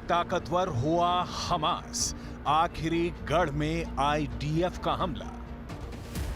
ताकतवर हुआ हमास, आखिरी गढ़ में आईडीएफ का हमला।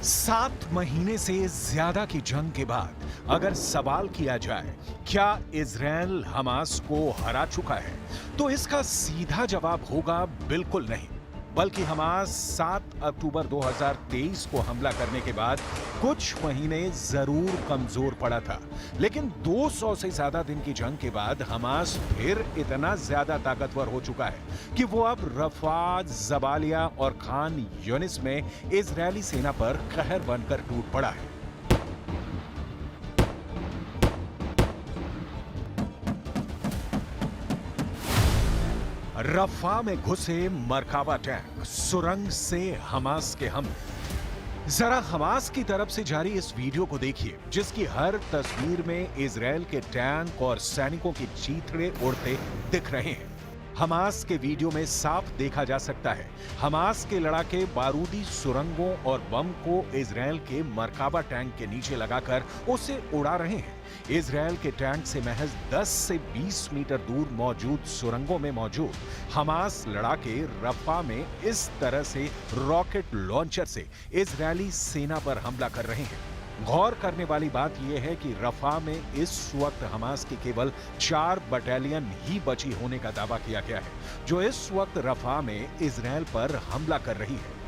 7 महीने से ज्यादा की जंग के बाद अगर सवाल किया जाए क्या इजराइल हमास को हरा चुका है, तो इसका सीधा जवाब होगा बिल्कुल नहीं, बल्कि हमास 7 अक्टूबर 2023 को हमला करने के बाद कुछ महीने जरूर कमजोर पड़ा था, लेकिन 200 से ज्यादा दिन की जंग के बाद हमास फिर इतना ज्यादा ताकतवर हो चुका है कि वो अब रफा, जबालिया और खान यूनिस में इजरायली सेना पर कहर बनकर टूट पड़ा है। रफा में घुसे मरकाबा टैंक, सुरंग से हमास के हमले। जरा हमास की तरफ से जारी इस वीडियो को देखिए, जिसकी हर तस्वीर में इजराइल के टैंक और सैनिकों की चीथड़े उड़ते दिख रहे हैं। हमास के वीडियो में साफ देखा जा सकता है हमास के लड़ाके बारूदी सुरंगों और बम को इजराइल के मरकाबा टैंक के नीचे लगाकर उसे उड़ा रहे हैं। इजराइल के टैंक से महज 10 से 20 मीटर दूर मौजूद सुरंगों में मौजूद हमास लड़ाके रफा में इस तरह से रॉकेट लॉन्चर से इजरायली सेना पर हमला कर रहे हैं। गौर करने वाली बात यह है कि रफा में इस वक्त हमास की केवल 4 बटालियन ही बची होने का दावा किया गया है, जो इस वक्त रफा में इजराइल पर हमला कर रही है।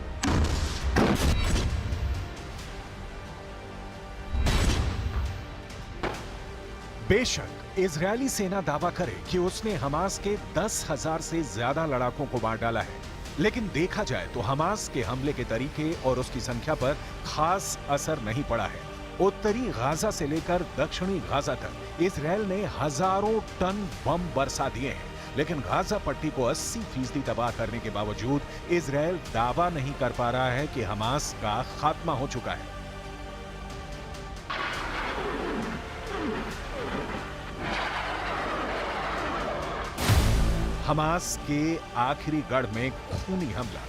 बेशक इजरायली सेना दावा करे कि उसने हमास के 10,000 से ज्यादा लड़ाकों को मार डाला है, लेकिन देखा जाए तो हमास के हमले के तरीके और उसकी संख्या पर खास असर नहीं पड़ा है। उत्तरी गाजा से लेकर दक्षिणी गाजा तक इजराइल ने हजारों टन बम बरसा दिए हैं, लेकिन गाजा पट्टी को 80% तबाह करने के बावजूद इजराइल दावा नहीं कर पा रहा है कि हमास का खात्मा हो चुका है। हमास के आखिरी गढ़ में खूनी हमला।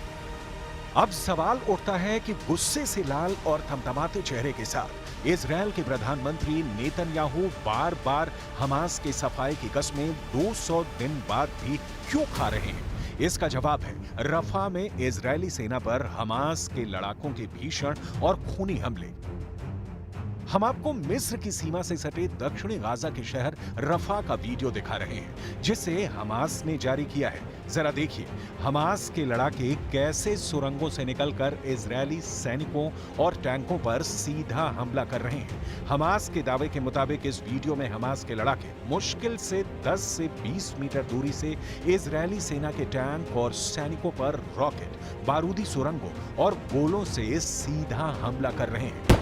अब सवाल उठता है कि गुस्से से लाल और थमथमाते चेहरे के साथ इजराइल के प्रधानमंत्री नेतन्याहू बार बार हमास के सफाई की कस्में 200 दिन बाद भी क्यों खा रहे हैं? इसका जवाब है रफा में इजरायली सेना पर हमास के लड़ाकों के भीषण और खूनी हमले। हम आपको मिस्र की सीमा से सटे दक्षिणी गाजा के शहर रफा का वीडियो दिखा रहे हैं, जिसे हमास ने जारी किया है। जरा देखिए हमास के लड़ाके कैसे सुरंगों से निकलकर इजरायली सैनिकों और टैंकों पर सीधा हमला कर रहे हैं। हमास के दावे के मुताबिक इस वीडियो में हमास के लड़ाके मुश्किल से 10 से 20 मीटर दूरी से इजरायली सेना के टैंक और सैनिकों पर रॉकेट, बारूदी सुरंगों और गोलों से सीधा हमला कर रहे हैं।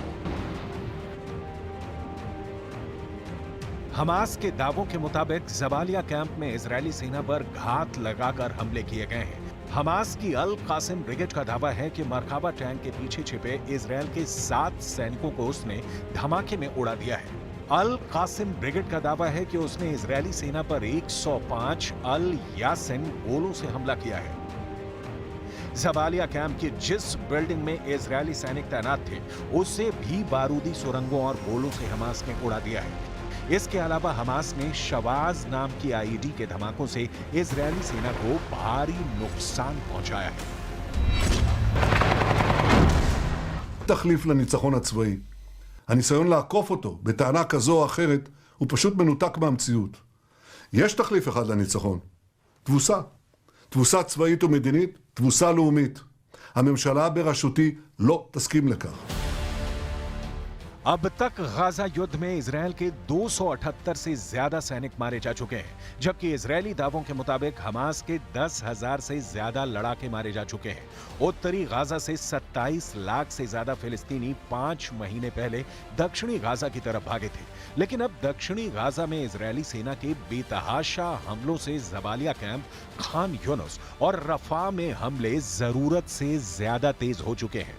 हमास के दावों के मुताबिक जबालिया कैंप में इजरायली सेना पर घात लगाकर हमले किए गए हैं। हमास की अल कासिम ब्रिगेड का दावा है कि मरकाबा टैंक के पीछे छिपे इजरायल के 7 सैनिकों को उसने धमाके में उड़ा दिया है। अल कासिम ब्रिगेड का दावा है कि उसने इजरायली सेना पर 105 अल यासिन गोलों से हमला किया है। जबालिया कैंप की जिस बिल्डिंग में इजरायली सैनिक तैनात थे, उसे भी बारूदी सुरंगों और गोलों से हमास ने उड़ा दिया है। इसके अलावा हमास ने शवाज नाम की आईईडी के धमाकों से इजरायली सेना को भारी नुकसान पहुंचाया है। תחליף לניצחון הצבאי. הניסיון לעקוף אותו בטענה כזו או אחרת הוא פשוט מנותק מהמציאות. יש תחליף אחד לניצחון. תבוסה. תבוסה צבאית ומדינית, תבוסה לאומית. הממשלה בראשותי לא תסכים לכך. अब तक गाजा युद्ध में इजरायल के 278 से ज्यादा सैनिक मारे जा चुके हैं, जबकि इजरायली दावों के मुताबिक हमास के 10,000 से ज्यादा लड़ाके मारे जा चुके हैं। उत्तरी गाजा से 27 लाख से ज्यादा फिलिस्तीनी 5 महीने पहले दक्षिणी गाजा की तरफ भागे थे, लेकिन अब दक्षिणी गाजा में इजरायली सेना के बेतहाशा हमलों से जबालिया कैंप, खान यूनिस और रफा में हमले जरूरत से ज्यादा तेज हो चुके हैं।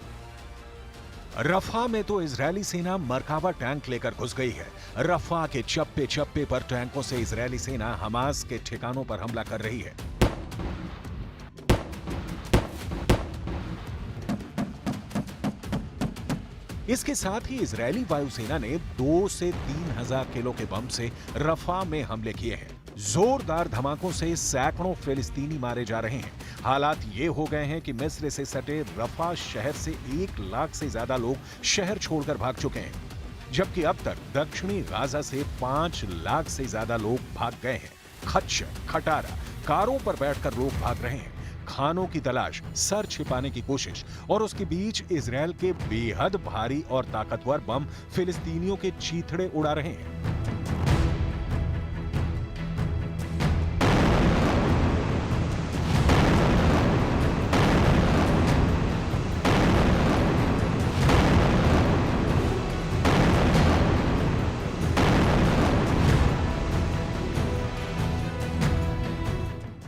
रफा में तो इजरायली सेना मरकाबा टैंक लेकर घुस गई है। रफा के चप्पे चप्पे पर टैंकों से इजरायली सेना हमास के ठिकानों पर हमला कर रही है। इसके साथ ही इजरायली वायुसेना ने 2 से 3 हजार किलो के बम से रफा में हमले किए हैं। जोरदार धमाकों से सैकड़ों फिलिस्तीनी मारे जा रहे हैं। हालात ये हो गए हैं कि मिस्र से सटे रफा शहर से 1 लाख से ज्यादा लोग शहर छोड़कर भाग चुके हैं, जबकि अब तक दक्षिणी गाजा से 5 लाख से ज्यादा लोग भाग गए हैं। खच्चर, खटारा, कारों पर बैठकर लोग भाग रहे हैं, खानों की तलाश, सर छिपाने की कोशिश, और उसके बीच इजरायल के बेहद भारी और ताकतवर बम फिलिस्तीनियों के चीथड़े उड़ा रहे हैं।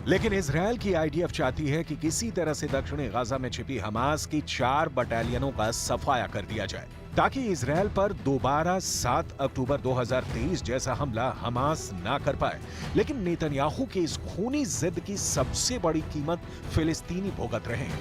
लेकिन इजरायल की आईडीएफ चाहती है कि किसी तरह से दक्षिणी गाजा में छिपी हमास की 4 बटालियनों का सफाया कर दिया जाए, ताकि इजरायल पर दोबारा 7 अक्टूबर 2023 जैसा हमला हमास ना कर पाए। लेकिन नेतन्याहू की इस खूनी जिद की सबसे बड़ी कीमत फिलिस्तीनी भुगत रहे हैं।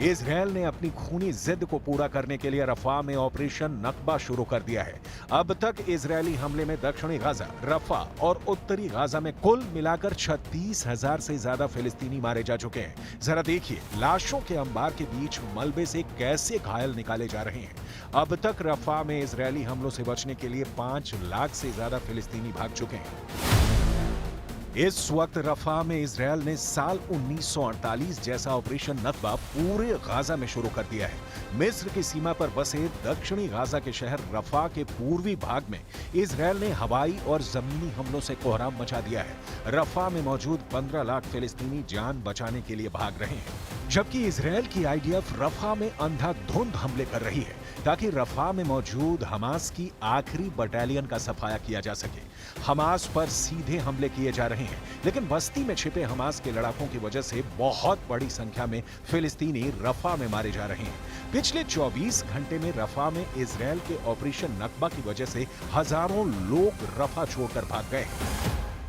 इजरायल ने अपनी खूनी जिद को पूरा करने के लिए रफा में ऑपरेशन नकबा शुरू कर दिया है। अब तक इजरायली हमले में दक्षिणी गाजा, रफा और उत्तरी गाजा में कुल मिलाकर 36,000 से ज्यादा फिलिस्तीनी मारे जा चुके हैं। जरा देखिए लाशों के अंबार के बीच मलबे से कैसे घायल निकाले जा रहे हैं। अब तक रफा में इजरायली हमलों से बचने के लिए 5 लाख से ज्यादा फिलिस्तीनी भाग चुके हैं। इस वक्त रफा में इजरायल ने साल 1948 जैसा ऑपरेशन नकबा पूरे गाजा में शुरू कर दिया है। मिस्र की सीमा पर बसे दक्षिणी गाजा के शहर रफा के पूर्वी भाग में इजरायल ने हवाई और जमीनी हमलों से कोहराम मचा दिया है। रफा में मौजूद 15 लाख फिलिस्तीनी जान बचाने के लिए भाग रहे हैं, जबकि इजरायल की आईडीएफ रफा में अंधाधुंध हमले कर रही है, ताकि रफा में मौजूद हमास की आखिरी बटालियन का सफाया किया जा सके। हमास पर सीधे हमले किए जा रहे हैं, लेकिन बस्ती में छिपे हमास के लड़ाकों की वजह से बहुत बड़ी संख्या में फिलिस्तीनी रफा में मारे जा रहे हैं। पिछले 24 घंटे में रफा में इजरायल के ऑपरेशन नकबा की वजह से हजारों लोग रफा छोड़कर भाग गए।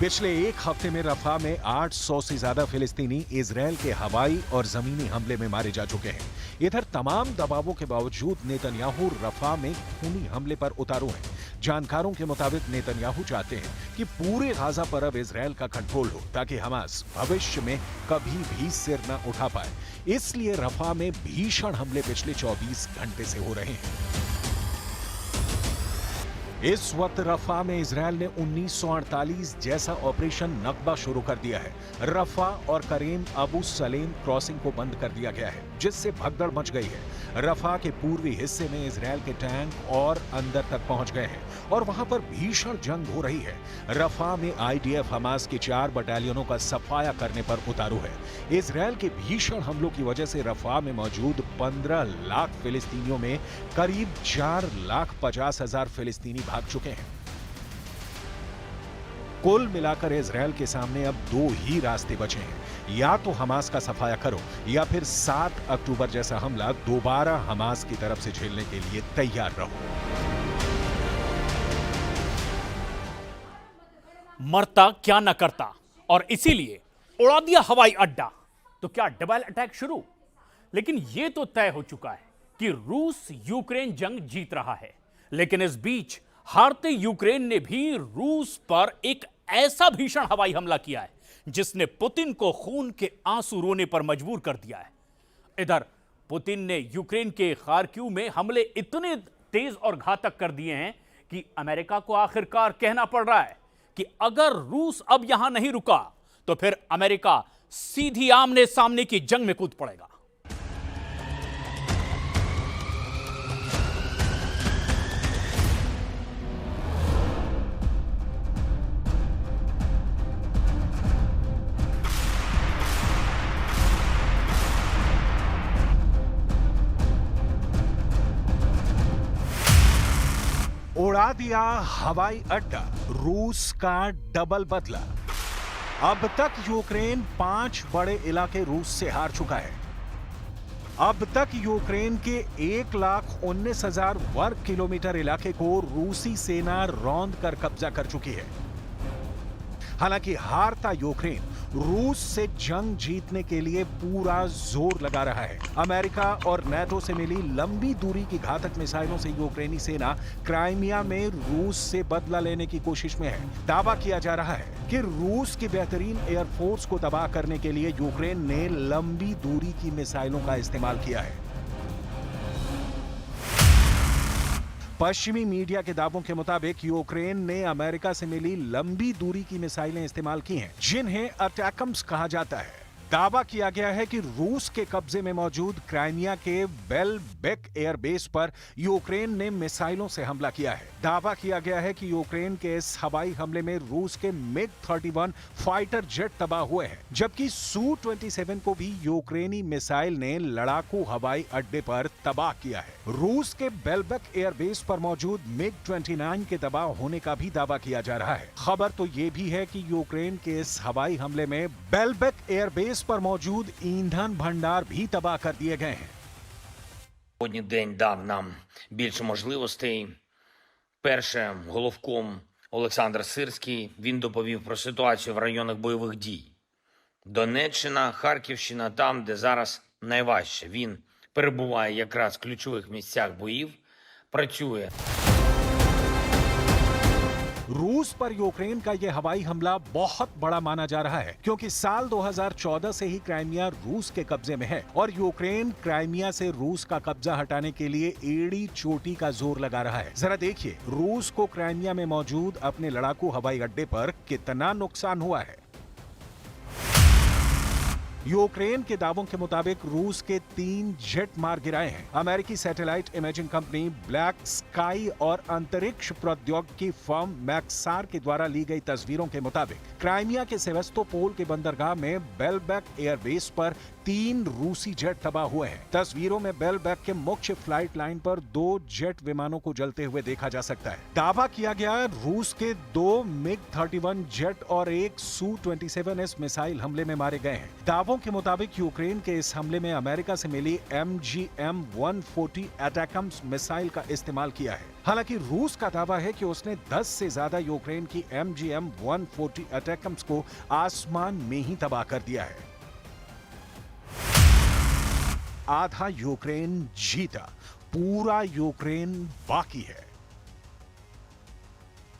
पिछले एक हफ्ते में रफा में 800 से ज्यादा फिलिस्तीनी इजरायल के हवाई और जमीनी हमले में मारे जा चुके हैं। इधर तमाम दबावों के बावजूद नेतन्याहू रफा में खूनी हमले पर उतारू हैं। जानकारों के मुताबिक नेतन्याहू चाहते हैं कि पूरे गाजा पर अब इजरायल का कंट्रोल हो, ताकि हमास भविष्य में कभी भी सिर न उठा पाए। इसलिए रफा में भीषण हमले पिछले 24 घंटे से हो रहे हैं। इस वक्त रफा में इजरायल ने 1948 जैसा ऑपरेशन नकबा शुरू कर दिया है। रफा और करीम अबू सलेम क्रॉसिंग को बंद कर दिया गया है, जिससे भगदड़ मच गई है। रफा के पूर्वी हिस्से में इजरायल के टैंक और अंदर तक पहुंच गए हैं और वहां पर भीषण जंग हो रही है। रफा में आईडीएफ हमास की 4 बटालियनों का सफाया करने पर उतारू है। इजरायल के भीषण हमलों की वजह से रफा में मौजूद 15 लाख फिलिस्तीनियों में करीब 4,50,000 फिलिस्तीनी भाग चुके हैं। कुल मिलाकर इजरायल के सामने अब 2 ही रास्ते बचे हैं, या तो हमास का सफाया करो या फिर 7 अक्टूबर जैसा हमला दोबारा हमास की तरफ से झेलने के लिए तैयार रहो। मरता क्या न करता, और इसीलिए उड़ा दिया हवाई अड्डा। तो क्या डबल अटैक शुरू? लेकिन यह तो तय हो चुका है कि रूस यूक्रेन जंग जीत रहा है। लेकिन इस बीच हारते यूक्रेन ने भी रूस पर एक ऐसा भीषण हवाई हमला किया है जिसने पुतिन को खून के आंसू रोने पर मजबूर कर दिया है। इधर पुतिन ने यूक्रेन के खार्किव में हमले इतने तेज और घातक कर दिए हैं कि अमेरिका को आखिरकार कहना पड़ रहा है कि अगर रूस अब यहां नहीं रुका तो फिर अमेरिका सीधी आमने सामने की जंग में कूद पड़ेगा। उड़ा दिया हवाई अड्डा, रूस का डबल बदला। अब तक यूक्रेन 5 बड़े इलाके रूस से हार चुका है। अब तक यूक्रेन के 1,19,000 वर्ग किलोमीटर इलाके को रूसी सेना रौंद कर कब्जा कर चुकी है। हालांकि हारता यूक्रेन रूस से जंग जीतने के लिए पूरा जोर लगा रहा है। अमेरिका और नाटो से मिली लंबी दूरी की घातक मिसाइलों से यूक्रेनी सेना क्राइमिया में रूस से बदला लेने की कोशिश में है। दावा किया जा रहा है कि रूस की बेहतरीन एयरफोर्स को तबाह करने के लिए यूक्रेन ने लंबी दूरी की मिसाइलों का इस्तेमाल किया है। पश्चिमी मीडिया के दावों के मुताबिक यूक्रेन ने अमेरिका से मिली लंबी दूरी की मिसाइलें इस्तेमाल की हैं, जिन्हें अटैकम्स कहा जाता है। दावा किया गया है कि रूस के कब्जे में मौजूद क्राइमिया के बेलबेक एयरबेस पर यूक्रेन ने मिसाइलों से हमला किया है। दावा किया गया है कि यूक्रेन के इस हवाई हमले में रूस के मिग-31 फाइटर जेट तबाह हुए हैं, जबकि सू-27 को भी यूक्रेनी मिसाइल ने लड़ाकू हवाई अड्डे पर तबाह किया है। रूस के बेलबेक एयरबेस पर मौजूद मिग-29 के तबाह होने का भी दावा किया जा रहा है। खबर तो ये भी है कि यूक्रेन के इस हवाई हमले में बेलबेक एयरबेस पर मौजूद ईंधन भंडार भी तबाह कर दिए गए हैं। Сьогодні день дав нам більше можливостей. Перше, головком Олександр Сирський, він доповів про ситуацію в районах бойових дій. Донеччина, Харківщина, там, де зараз найважче. Він перебуває якраз в ключових місцях боїв, працює. रूस पर यूक्रेन का यह हवाई हमला बहुत बड़ा माना जा रहा है, क्योंकि साल 2014 से ही क्राइमिया रूस के कब्जे में है और यूक्रेन क्राइमिया से रूस का कब्जा हटाने के लिए एड़ी चोटी का जोर लगा रहा है। जरा देखिए रूस को क्राइमिया में मौजूद अपने लड़ाकू हवाई अड्डे पर कितना नुकसान हुआ है। यूक्रेन के दावों के मुताबिक रूस के 3 जेट मार गिराए हैं। अमेरिकी satellite imaging company black sky और अंतरिक्ष प्रौद्योगिकी फर्म मैक्सार के द्वारा ली गई तस्वीरों के मुताबिक क्राइमिया के सेवेस्तोपोल के बंदरगाह में बेलबेक एयरबेस पर 3 रूसी जेट तबाह हुए हैं। तस्वीरों में बेलबेक के मुख्य फ्लाइट लाइन पर 2 जेट विमानों को जलते हुए देखा जा सकता है। दावा किया गया रूस के 2 मिग-31 जेट और 1 सू-27 मिसाइल हमले में मारे गए हैं। दावों के मुताबिक यूक्रेन के इस हमले में अमेरिका से मिली MGM-140 अटैकम्स मिसाइल का इस्तेमाल किया है। हालांकि रूस का दावा है कि उसने 10 से ज्यादा यूक्रेन की MGM-140 अटैकम्स को आसमान में ही तबाह कर दिया है। आधा यूक्रेन जीता, पूरा यूक्रेन बाकी है।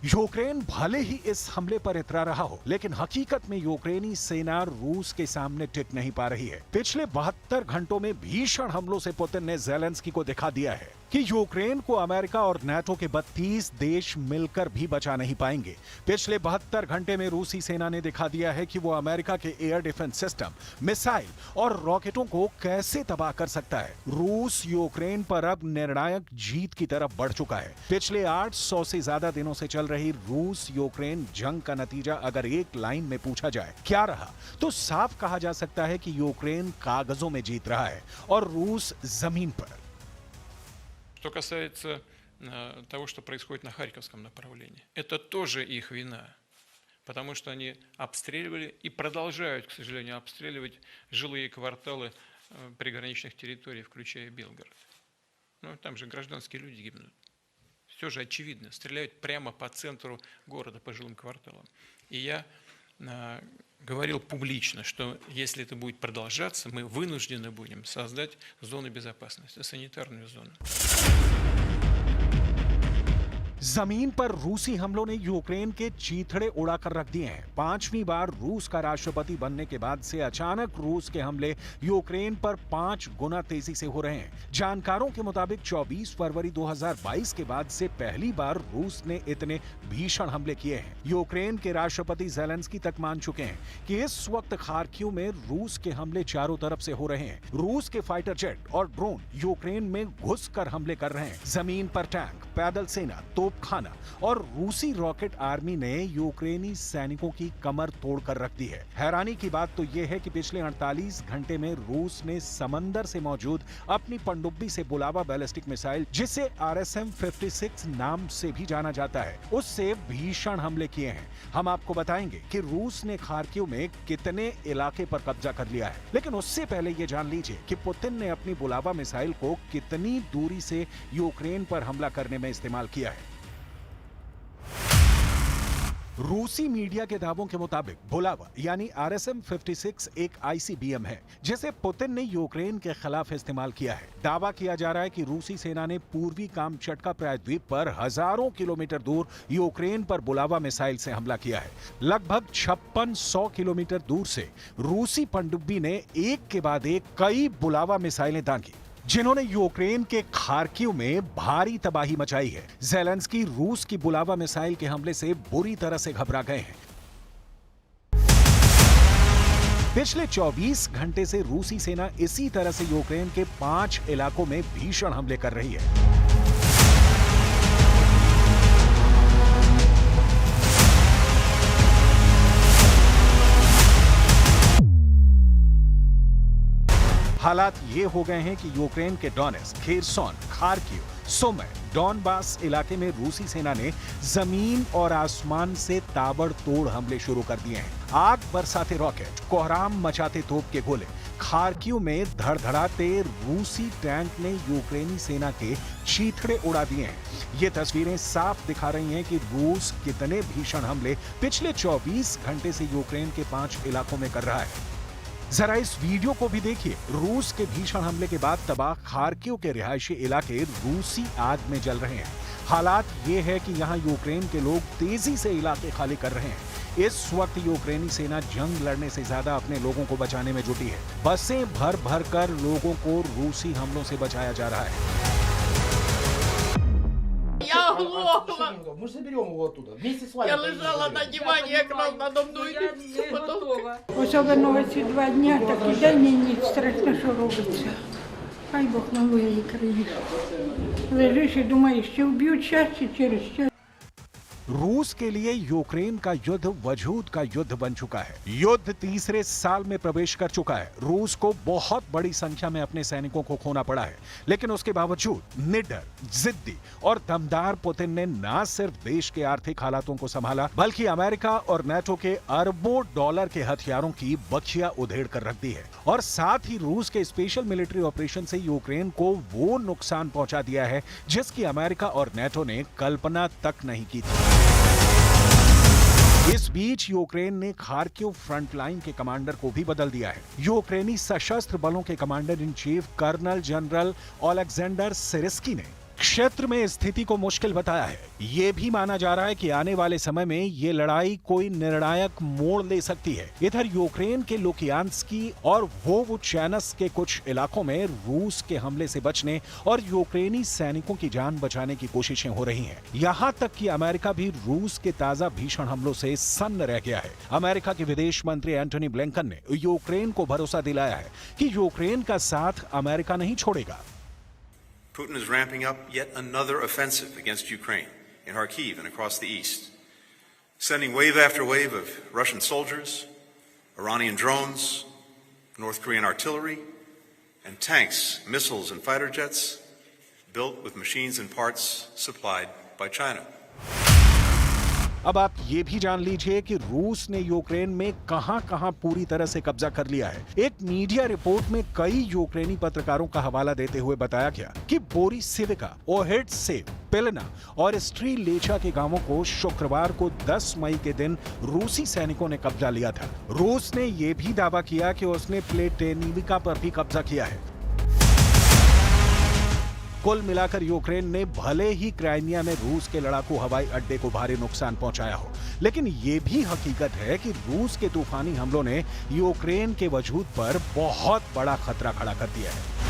यूक्रेन भले ही इस हमले पर इतरा रहा हो, लेकिन हकीकत में यूक्रेनी सेना रूस के सामने टिक नहीं पा रही है। पिछले 72 घंटों में भीषण हमलों से पुतिन ने ज़ेलेंस्की को दिखा दिया है कि यूक्रेन को अमेरिका और नाटो के 32 देश मिलकर भी बचा नहीं पाएंगे। पिछले 72 घंटे में रूसी सेना ने दिखा दिया है कि वो अमेरिका के एयर डिफेंस सिस्टम, मिसाइल और रॉकेटों को कैसे तबाह कर सकता है। रूस यूक्रेन पर अब निर्णायक जीत की तरफ बढ़ चुका है। पिछले 800 से ज्यादा दिनों से चल रही रूस यूक्रेन जंग का नतीजा अगर एक लाइन में पूछा जाए क्या रहा, तो साफ कहा जा सकता है कि यूक्रेन कागजों में जीत रहा है और रूस जमीन पर। Что касается того, что происходит на Харьковском направлении, это тоже их вина, потому что они обстреливали и продолжают, к сожалению, обстреливать жилые кварталы приграничных территорий, включая Белгород. Ну, там же гражданские люди гибнут. Все же очевидно, стреляют прямо по центру города, по жилым кварталам. И я говорил публично, что если это будет продолжаться, мы вынуждены будем создать зону безопасности, санитарную зону. जमीन पर रूसी हमलों ने यूक्रेन के चीथड़े उड़ाकर रख दिए हैं। 5वीं बार रूस का राष्ट्रपति बनने के बाद से अचानक रूस के हमले यूक्रेन पर 5 गुना तेजी से हो रहे हैं। जानकारों के मुताबिक 24 फरवरी 2022 के बाद से पहली बार रूस ने इतने भीषण हमले किए हैं। यूक्रेन के राष्ट्रपति ज़ेलेंस्की तक मान चुके हैं कि इस वक्त खार्किव में रूस के हमले चारों तरफ से हो रहे हैं। रूस के फाइटर जेट और ड्रोन यूक्रेन में घुसकर हमले कर रहे हैं। जमीन पर टैंक, पैदल सेना, तोप तोपखाना और रूसी रॉकेट आर्मी ने यूक्रेनी सैनिकों की कमर तोड़कर रख दी है। हैरानी की बात तो यह है कि पिछले 48 घंटे में रूस ने समंदर से मौजूद अपनी पनडुब्बी से बुलावा बैलिस्टिक मिसाइल, जिसे RSM-56 नाम से भी जाना जाता है, उससे भीषण हमले किए हैं। हम आपको बताएंगे कि रूस ने खार्किव में कितने इलाके पर कब्जा कर लिया है, लेकिन उससे पहले यह जान लीजिए कि पुतिन ने अपनी बुलावा मिसाइल को कितनी दूरी से यूक्रेन पर हमला करने में इस्तेमाल किया है। रूसी मीडिया के दावों के मुताबिक बुलावा यानी RSM-56 एक ICBM है जिसे पुतिन ने यूक्रेन के खिलाफ इस्तेमाल किया है। दावा किया जा रहा है कि रूसी सेना ने पूर्वी कामचटका प्रायद्वीप पर हजारों किलोमीटर दूर यूक्रेन पर बुलावा मिसाइल से हमला किया है। लगभग 5600 किलोमीटर दूर से रूसी पनडुब्बी ने एक के बाद एक कई बुलावा मिसाइलें दागी, जिन्होंने यूक्रेन के खार्किव में भारी तबाही मचाई है। ज़ेलेंस्की रूस की बुलावा मिसाइल के हमले से बुरी तरह से घबरा गए हैं। पिछले 24 घंटे से रूसी सेना इसी तरह से यूक्रेन के 5 इलाकों में भीषण हमले कर रही है। हालात ये हो गए हैं कि यूक्रेन के Donetsk, Kherson, Kharkiv, Sumy, Donbas इलाके में रूसी सेना ने जमीन और आसमान से ताबड़तोड़ हमले शुरू कर दिए हैं। आग बरसाते रॉकेट, कोहराम मचाते तोप के गोले। खार्किव में धड़धड़ाते रूसी टैंक ने यूक्रेनी सेना के चीथड़े उड़ा दिए हैं। ये तस्वीरें साफ दिखा रही हैं कि रूस कितने भीषण हमले पिछले 24 घंटे से यूक्रेन के 5 इलाकों में कर रहा है। जरा इस वीडियो को भी देखिए। रूस के भीषण हमले के बाद तबाह खार्किव के रिहायशी इलाके रूसी आग में जल रहे हैं। हालात ये है कि यहाँ यूक्रेन के लोग तेजी से इलाके खाली कर रहे हैं। इस वक्त यूक्रेनी सेना जंग लड़ने से ज्यादा अपने लोगों को बचाने में जुटी है। बसें भर भर कर लोगों को रूसी हमलों से बचाया जा रहा है। Я оглохла. Мы же заберем его оттуда. Вместе с вами. Я лежала на диване, якраз надо мною. Особливо ці 2 дня, так і день і ніч, страшно, що робиться. Хай Бог милує її країну. Лежиш і думаєш, чи вб'ють час, чи через час. रूस के लिए यूक्रेन का युद्ध वजूद का युद्ध बन चुका है। युद्ध तीसरे साल में प्रवेश कर चुका है। रूस को बहुत बड़ी संख्या में अपने सैनिकों को खोना पड़ा है, लेकिन उसके बावजूद निडर, जिद्दी और दमदार पुतिन ने न सिर्फ देश के आर्थिक हालातों को संभाला, बल्कि अमेरिका और नेटो के अरबों डॉलर के हथियारों की बखिया उधेड़ कर रख दी है। और साथ ही रूस के स्पेशल मिलिट्री ऑपरेशन से यूक्रेन को वो नुकसान पहुंचा दिया है जिसकी अमेरिका और नेटो ने कल्पना तक नहीं की थी। इस बीच यूक्रेन ने खार्किव फ्रंट लाइन के कमांडर को भी बदल दिया है। यूक्रेनी सशस्त्र बलों के commander in chief colonel general Oleksandr Syrskyi ने क्षेत्र में स्थिति को मुश्किल बताया है। यह भी माना जा रहा है कि आने वाले समय में ये लड़ाई कोई निर्णायक मोड़ ले सकती है। इधर यूक्रेन के लुकियान्स्की और वोवोचैनस्क के कुछ इलाकों में रूस के हमले से बचने और यूक्रेनी सैनिकों की जान बचाने की कोशिशें हो रही हैं। यहां तक कि अमेरिका भी रूस के ताजा भीषण हमलों से सन्न रह गया है। अमेरिका के विदेश मंत्री एंटनी ब्लिंकन ने यूक्रेन को भरोसा दिलाया है कि यूक्रेन का साथ अमेरिका नहीं छोड़ेगा। Putin is ramping up yet another offensive against Ukraine in Kharkiv and across the east, sending wave after wave of Russian soldiers, Iranian drones, North Korean artillery, and tanks, missiles, and fighter jets built with machines and parts supplied by China. अब आप ये भी जान लीजिए कि रूस ने Ukraine में कहां-कहां पूरी तरह से कब्जा कर लिया है। एक मीडिया रिपोर्ट में कई यूक्रेनी पत्रकारों का हवाला देते हुए बताया गया कि बोरिसिविका, ओहेडसेव, पिलना और स्ट्रीलेचा के गांवों को शुक्रवार को 10 मई के दिन रूसी सैनिकों ने कब्जा लिया था। रूस ने यह भी दावा किया कि उसने प्लेटेनिविका पर भी कब्जा किया है। कुल मिलाकर यूक्रेन ने भले ही क्राइमिया में रूस के लड़ाकू हवाई अड्डे को भारी नुकसान पहुंचाया हो, लेकिन ये भी हकीकत है कि रूस के तूफानी हमलों ने यूक्रेन के वजूद पर बहुत बड़ा खतरा खड़ा कर दिया है।